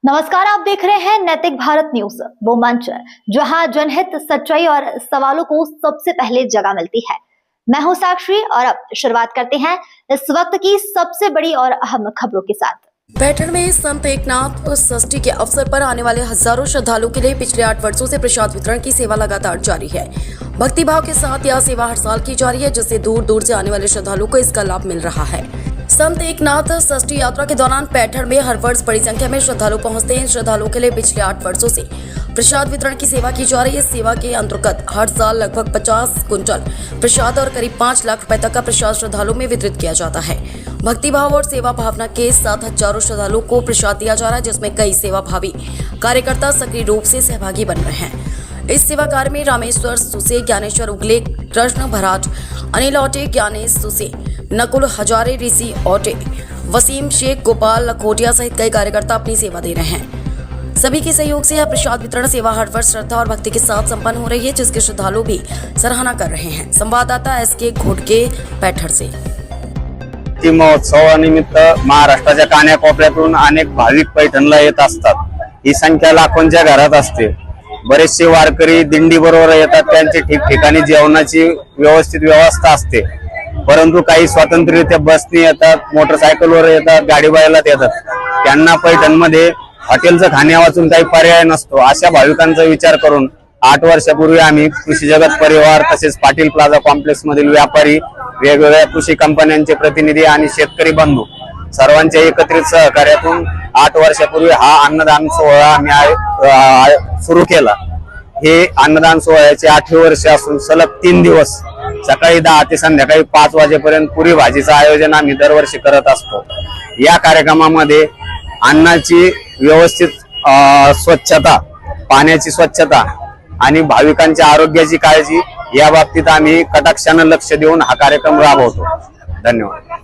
नमस्कार, आप देख रहे हैं नैतिक भारत न्यूज, वो मंच जहां जनहित, सच्चाई और सवालों को सबसे पहले जगह मिलती है। मैं हूं साक्षी और अब शुरुआत करते हैं इस वक्त की सबसे बड़ी और अहम खबरों के साथ। पैठण में संत एकनाथ षष्ठी के अवसर पर आने वाले हजारों श्रद्धालुओं के लिए पिछले 8 वर्षों से प्रसाद वितरण की सेवा लगातार जारी है। भक्तिभाव के साथ यह सेवा हर साल की जा रही है, जिससे दूर दूर से आने वाले श्रद्धालुओं को इसका लाभ मिल रहा है। संत एकनाथ षष्ठी यात्रा के दौरान पैठण में हर वर्ष बड़ी संख्या में श्रद्धालु पहुंचते हैं। श्रद्धालुओं के लिए पिछले 8 वर्षों से प्रसाद वितरण की सेवा की जा रही है। इस सेवा के अंतर्गत हर साल लगभग 50 कुंटल प्रसाद और करीब 5 लाख रुपए तक का प्रसाद श्रद्धालुओं में वितरित किया जाता है। भक्तिभाव और सेवा भावना के साथ हजारों श्रद्धालुओं को प्रसाद दिया जा रहा है, जिसमें कई सेवा भावी कार्यकर्ता सक्रिय रूप से सहभागी बन रहे हैं। इस सेवा कार्य में रामेश्वर सुसे, ज्ञानेश्वर उगले, कृष्ण भराट, अनिल औटे, ज्ञानेश सुसे, नकुल हजारे, ऋषि औटे, वसीम शेख, गोपाल लखोटिया सहित कई कार्यकर्ता अपनी सेवा दे रहे हैं। सभी के सहयोग से यह प्रसाद वितरण सेवा हर वर्ष श्रद्धा और भक्ति के साथ संपन्न हो रही है, जिसके श्रद्धालु भी सराहना कर रहे हैं। संवाददाता SK घोटके, पैठण से। महोत्सवानिमित्त महाराष्ट्राच्या कानाकोपऱ्यातून अनेक भाविक पैठणला येत असतात। ही संख्या लाखोंच्या घरात असते। बरेचसे वारकरी दिंडी बरोबर येतात, त्यांची ठिकठिकाणी जेवणाची व्यवस्थित व्यवस्था असते, परंतु काही स्वतंत्ररित्या बसने येतात, मोटरसायकलवर येतात, गाडी बैलात येतात। त्यांना पैठणमध्ये हॉटेलचं खाण्या वाचून काही पर्याय नसतो। अशा भाविकांचा विचार करून 8 वर्षापूर्वी आम्ही कृषी जगत परिवार तसेच पाटील प्लाझा कॉम्प्लेक्स मधील व्यापारी, वेगवेगळ्या कृषी कंपन्यांचे प्रतिनिधी आणि शेतकरी बंधू सर्वांच्या एकत्रित सहकार्यातून 8 वर्षापूर्वी हा अन्नदान सोहळा आम्ही सुरू केला। हे अन्नदान सोहळ्याचे 8वे वर्ष असून सलग 3 दिवस सकाळी 10 ते संध्याकाळी 5 वाजेपर्यंत पुरी भाजीचं आयोजन आम्ही दरवर्षी करत असतो। या कार्यक्रमामध्ये अन्नाची व्यवस्थित स्वच्छता, पाण्याची स्वच्छता आणि भाविकांच्या आरोग्याची काळजी या बाबतीत आम्ही कटाक्षाने लक्ष देऊन हा कार्यक्रम राबवतो। धन्यवाद।